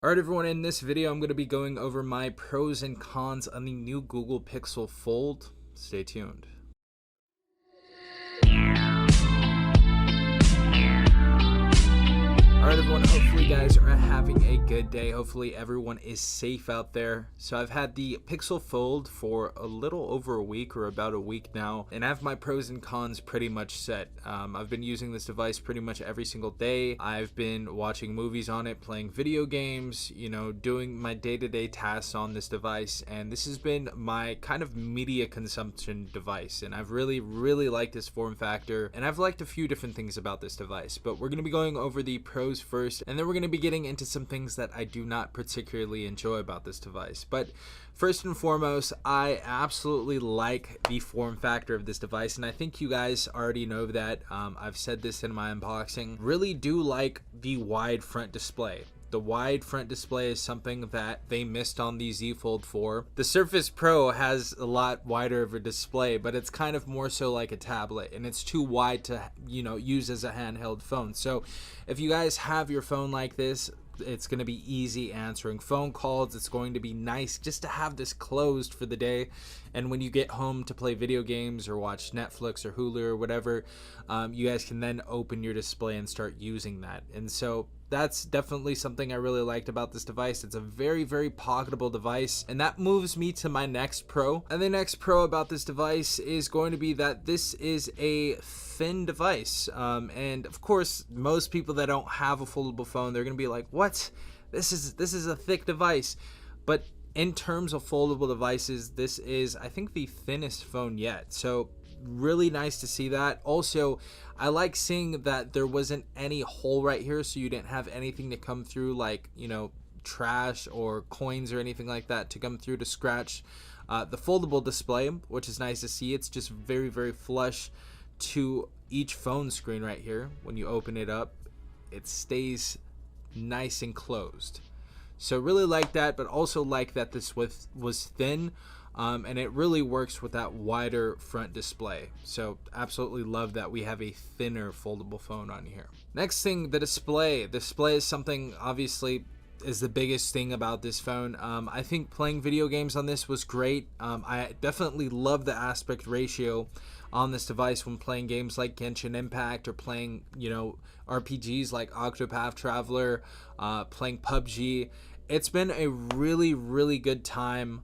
Alright everyone, in this video I'm going to be going over my pros and cons on the new Google Pixel Fold. Stay tuned. Alright everyone, hopefully you guys are having a good day. Hopefully everyone is safe out there. So I've had the Pixel Fold for a little over a week, or about a week now, and I have my pros and cons pretty much set. I've been using this device pretty much every single day. I've been watching movies on it, playing video games, doing my day-to-day tasks on this device, and this has been my kind of media consumption device, and I've really liked this form factor, and I've liked a few different things about this device. But we're going to be going over the pros first, and then we're going to be getting into some things that I do not particularly enjoy about this device. But first and foremost, I absolutely like the form factor of this device, and I think you guys already know that. I've said this in my unboxing. Really do like the wide front display. The wide front display is something that they missed on the Z Fold 4. The Surface Pro has a lot wider of a display, but it's kind of more so like a tablet, and it's too wide to, use as a handheld phone. So if you guys have your phone like this, it's going to be easy answering phone calls. It's going to be nice just to have this closed for the day, and when you get home to play video games or watch Netflix or Hulu or whatever, you guys can then open your display and start using that. And so that's definitely something I really liked about this device. It's a very pocketable device, and that moves me to my next pro. And the next pro about this device is going to be that this is a thin device, and of course most people that don't have a foldable phone, they're gonna be like, what, this is a thick device. But in terms of foldable devices, this is, I think, the thinnest phone yet. So really nice to see that. Also, I like seeing that there wasn't any hole right here, so you didn't have anything to come through, like, trash or coins or anything like that to come through to scratch the foldable display, which is nice to see. It's just very flush to each phone screen right here. When you open it up, it stays nice and closed. So really like that, but also like that this was thin, and it really works with that wider front display. So absolutely love that we have a thinner foldable phone on here. Next thing, the display. Display is something, obviously, is the biggest thing about this phone. I think playing video games on this was great. I definitely love the aspect ratio on this device when playing games like Genshin Impact, or playing, RPGs like Octopath Traveler, playing PUBG. It's been a really good time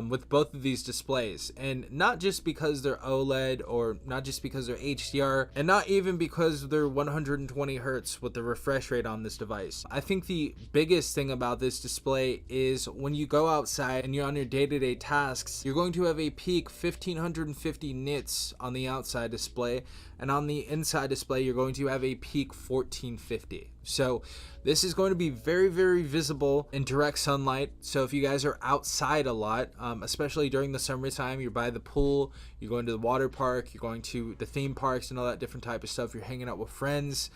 with both of these displays, and not just because they're OLED, or not just because they're HDR, and not even because they're 120 Hertz with the refresh rate on this device. I think the biggest thing about this display is when you go outside and you're on your day-to-day tasks, you're going to have a peak 1550 nits on the outside display, and on the inside display you're going to have a peak 1450. So this is going to be very visible in direct sunlight. So if you guys are outside a lot, especially during the summertime, you're by the pool, you're going to the water park, you're going to the theme parks and all that different type of stuff, you're hanging out with friends,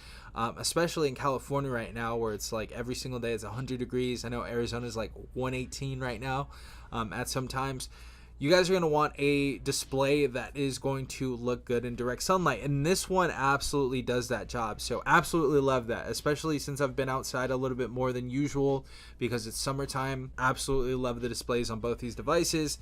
especially in California right now, where it's like every single day it's 100 degrees. I know Arizona's like 118 right now at some times. You guys are going to want a display that is going to look good in direct sunlight, and this one absolutely does that job. So absolutely love that, especially since I've been outside a little bit more than usual because it's summertime. Absolutely love the displays on both these devices.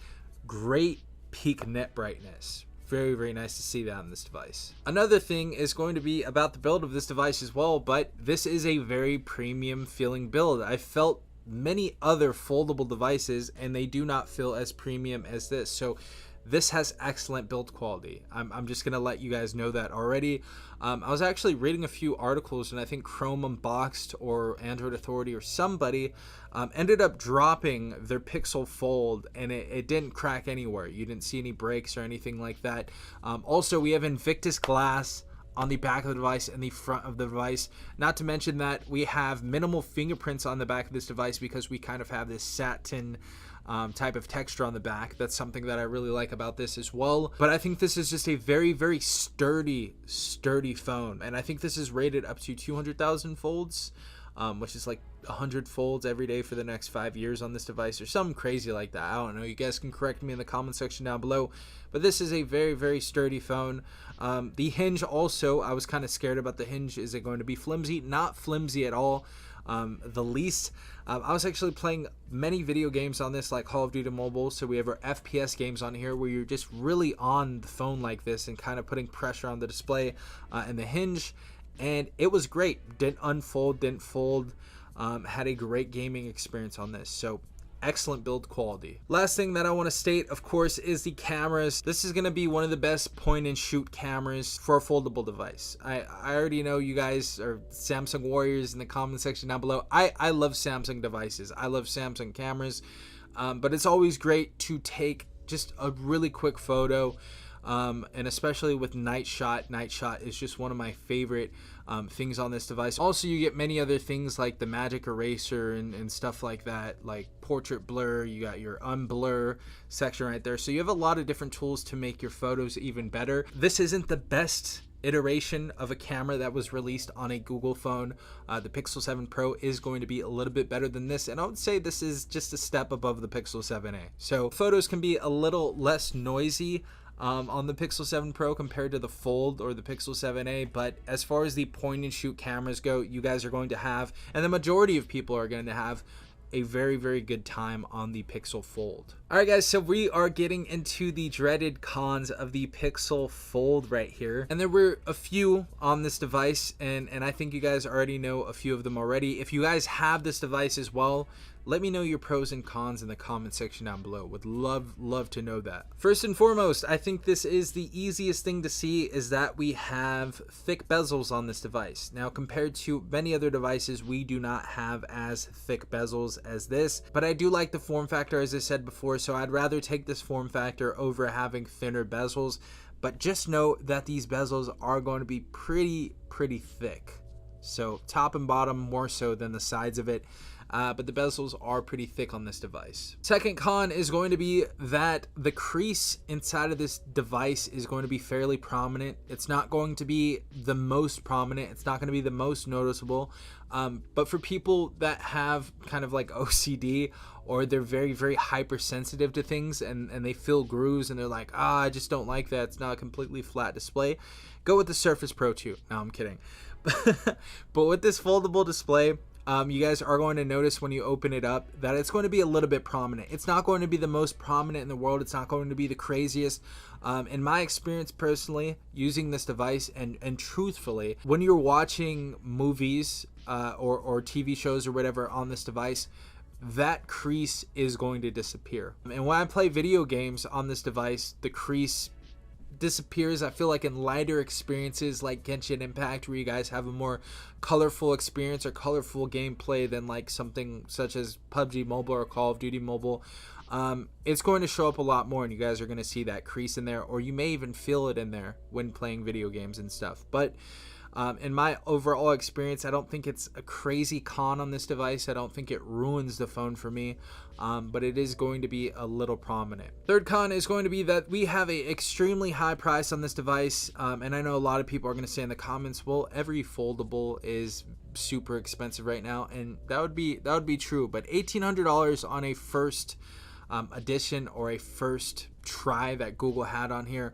Great peak net brightness. Very nice to see that on this device. Another thing is going to be about the build of this device as well, but this is a very premium feeling build. I felt many other foldable devices, and they do not feel as premium as this. So this has excellent build quality. I'm just gonna let you guys know that already. I was actually reading a few articles, and I think Chrome Unboxed or Android Authority or somebody ended up dropping their Pixel Fold, and it didn't crack anywhere. You didn't see any breaks or anything like that. Also, we have Invictus Glass on the back of the device and the front of the device. Not to mention that we have minimal fingerprints on the back of this device because we kind of have this satin type of texture on the back. That's something that I really like about this as well. But I think this is just a very sturdy phone, and I think this is rated up to 200,000 folds, which is like 100 folds every day for the next 5 years on this device, or something crazy like that. I don't know. You guys can correct me in the comment section down below. But this is a very sturdy phone. The hinge also, I was kind of scared about the hinge. Is it going to be flimsy? Not flimsy at all. the least. I was actually playing many video games on this, like Call of Duty Mobile, so we have our FPS games on here where you're just really on the phone like this and kind of putting pressure on the display and the hinge, and it was great. Didn't unfold, didn't fold, had a great gaming experience on this. So excellent build quality. Last thing that I want to state, of course, is the cameras. This is going to be one of the best point and shoot cameras for a foldable device. I already know you guys are Samsung warriors in the comment section down below. I love Samsung devices. I love Samsung cameras, but it's always great to take just a really quick photo, and especially with night shot. Night shot is just one of my favorite things on this device. Also, you get many other things like the magic eraser and stuff like that, like portrait blur. You got your unblur section right there. So you have a lot of different tools to make your photos even better. This isn't the best iteration of a camera that was released on a Google phone. The Pixel 7 Pro is going to be a little bit better than this, and I would say this is just a step above the Pixel 7a. So photos can be a little less noisy on the Pixel 7 Pro compared to the Fold or the Pixel 7a, but as far as the point and shoot cameras go, you guys are going to have, and the majority of people are going to have, a very, very good time on the Pixel Fold. Alright guys, so we are getting into the dreaded cons of the Pixel Fold right here. And there were a few on this device, and I think you guys already know a few of them already. If you guys have this device as well, let me know your pros and cons in the comment section down below. Would love to know that. First and foremost, I think this is the easiest thing to see, is that we have thick bezels on this device. Now, compared to many other devices, we do not have as thick bezels as this, but I do like the form factor, as I said before, so I'd rather take this form factor over having thinner bezels. But just note that these bezels are going to be pretty thick. So top and bottom more so than the sides of it. But the bezels are pretty thick on this device. Second con is going to be that the crease inside of this device is going to be fairly prominent. It's not going to be the most prominent. It's not going to be the most noticeable. But for people that have kind of like OCD, or they're very hypersensitive to things, and they feel grooves and they're like, I just don't like that, it's not a completely flat display, go with the Surface Pro 2. No, I'm kidding. But with this foldable display, you guys are going to notice when you open it up that it's going to be a little bit prominent. It's not going to be the most prominent in the world. It's not going to be the craziest. In my experience personally using this device, and truthfully, when you're watching movies or TV shows or whatever on this device, that crease is going to disappear. And when I play video games on this device, the crease disappears. I feel like in lighter experiences like Genshin Impact, where you guys have a more colorful experience or colorful gameplay than like something such as PUBG Mobile or Call of Duty Mobile, it's going to show up a lot more, and you guys are going to see that crease in there, or you may even feel it in there when playing video games and stuff. But in my overall experience, I don't think it's a crazy con on this device. I don't think it ruins the phone for me, but it is going to be a little prominent. Third con is going to be that we have a extremely high price on this device, and I know a lot of people are going to say in the comments, well, every foldable is super expensive right now, and that would be true. But $1,800 on a first edition or a first try that Google had on here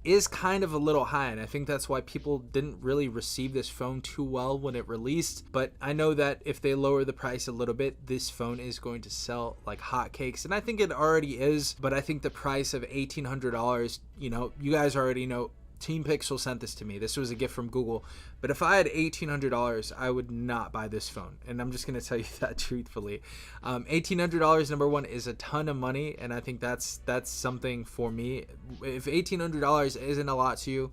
is kind of a little high, and I think that's why people didn't really receive this phone too well when it released. But I know that if they lower the price a little bit, this phone is going to sell like hotcakes, and I think it already is. But I think the price of $1,800, you know, you guys already know, Team Pixel sent this to me. This was a gift from Google. But if I had $1,800, I would not buy this phone. And I'm just going to tell you that truthfully. $1,800, number one, is a ton of money. And I think that's something for me. If $1,800 isn't a lot to you,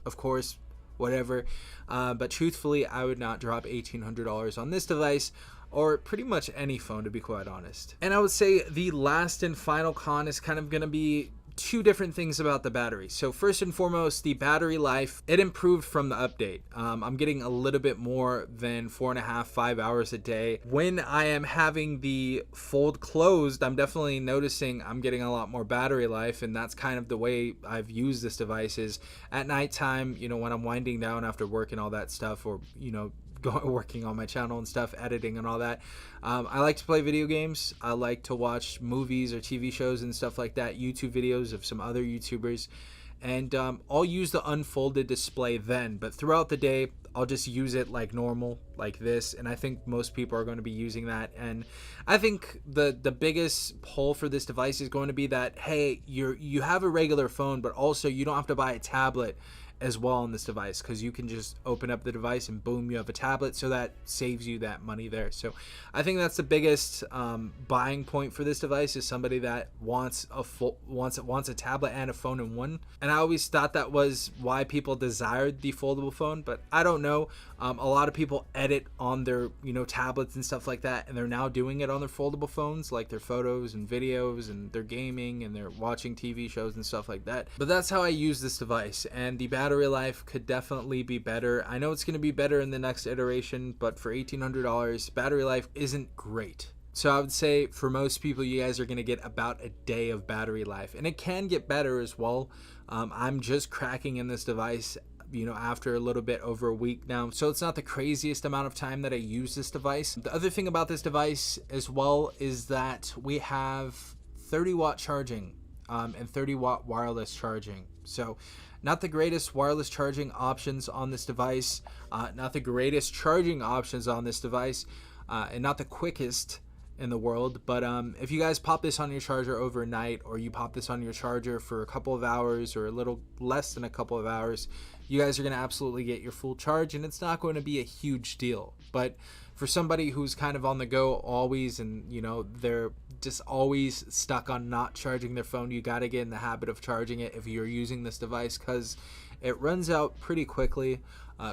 of course, whatever. But truthfully, I would not drop $1,800 on this device, or pretty much any phone, to be quite honest. And I would say the last and final con is kind of going to be two different things about the battery. So first and foremost, the battery life, it improved from the update. I'm getting a little bit more than 4.5-5 hours a day. When I am having the Fold closed, I'm definitely noticing I'm getting a lot more battery life, and that's kind of the way I've used this device, is at nighttime, you know, when I'm winding down after work and all that stuff, or, you know, working on my channel and stuff, editing and all that. I like to play video games. I like to watch movies or TV shows and stuff like that, YouTube videos of some other YouTubers. and I'll use the unfolded display then, but throughout the day I'll just use it like normal, like this. And I think most people are going to be using that. And I think the biggest pull for this device is going to be that, hey, you have a regular phone, but also you don't have to buy a tablet as well on this device, because you can just open up the device and boom, you have a tablet. So that saves you that money there. So I think that's the biggest buying point for this device, is somebody that wants a tablet and a phone in one. And I always thought that was why people desired the foldable phone, but I don't know. A lot of people edit on their tablets and stuff like that, and they're now doing it on their foldable phones, like their photos and videos, and they're gaming and they're watching TV shows and stuff like that. But that's how I use this device, and the battery life could definitely be better. I know it's going to be better in the next iteration, but for $1,800, battery life isn't great. So I would say for most people, you guys are going to get about a day of battery life, and it can get better as well. I'm just cracking in this device after a little bit over a week now, so it's not the craziest amount of time that I use this device. The other thing about this device as well is that we have 30-watt charging and 30-watt wireless charging. So not the greatest wireless charging options on this device, not the greatest charging options on this device, and not the quickest in the world. But if you guys pop this on your charger overnight, or you pop this on your charger for a couple of hours or a little less than a couple of hours, you guys are going to absolutely get your full charge, and it's not going to be a huge deal. But for somebody who's kind of on the go always, and they're just always stuck on not charging their phone, you got to get in the habit of charging it if you're using this device, because it runs out pretty quickly,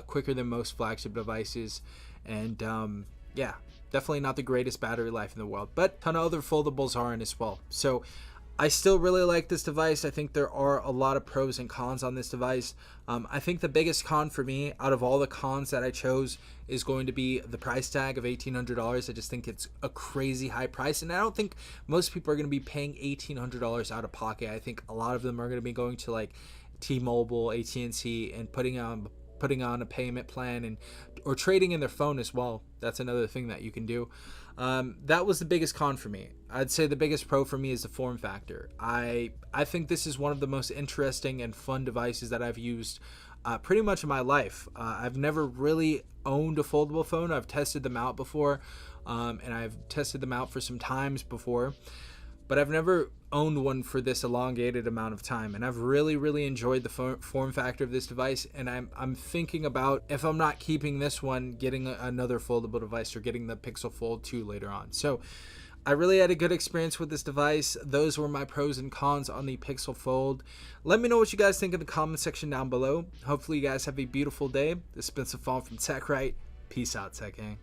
quicker than most flagship devices. And yeah, definitely not the greatest battery life in the world, but a ton of other foldables are in as well. So I still really like this device. I think there are a lot of pros and cons on this device. I think the biggest con for me out of all the cons that I chose is going to be the price tag of $1,800. I just think it's a crazy high price, and I don't think most people are going to be paying $1,800 out of pocket. I think a lot of them are going to be going to like T-Mobile, AT&T, and putting on a payment plan, or trading in their phone as well. That's another thing that you can do. That was the biggest con for me. I'd say the biggest pro for me is the form factor. I think this is one of the most interesting and fun devices that I've used pretty much in my life. I've never really owned a foldable phone. I've tested them out before, and I've tested them out for some times before, but I've never owned one for this elongated amount of time, and I've really enjoyed the form factor of this device. And I'm thinking about, if I'm not keeping this one, getting another foldable device, or getting the Pixel Fold 2 later on. So I really had a good experience with this device. Those were my pros and cons on the Pixel Fold. Let me know what you guys think in the comment section down below. Hopefully you guys have a beautiful day. This has been Safon from TechRight. Peace out, Tech Gang.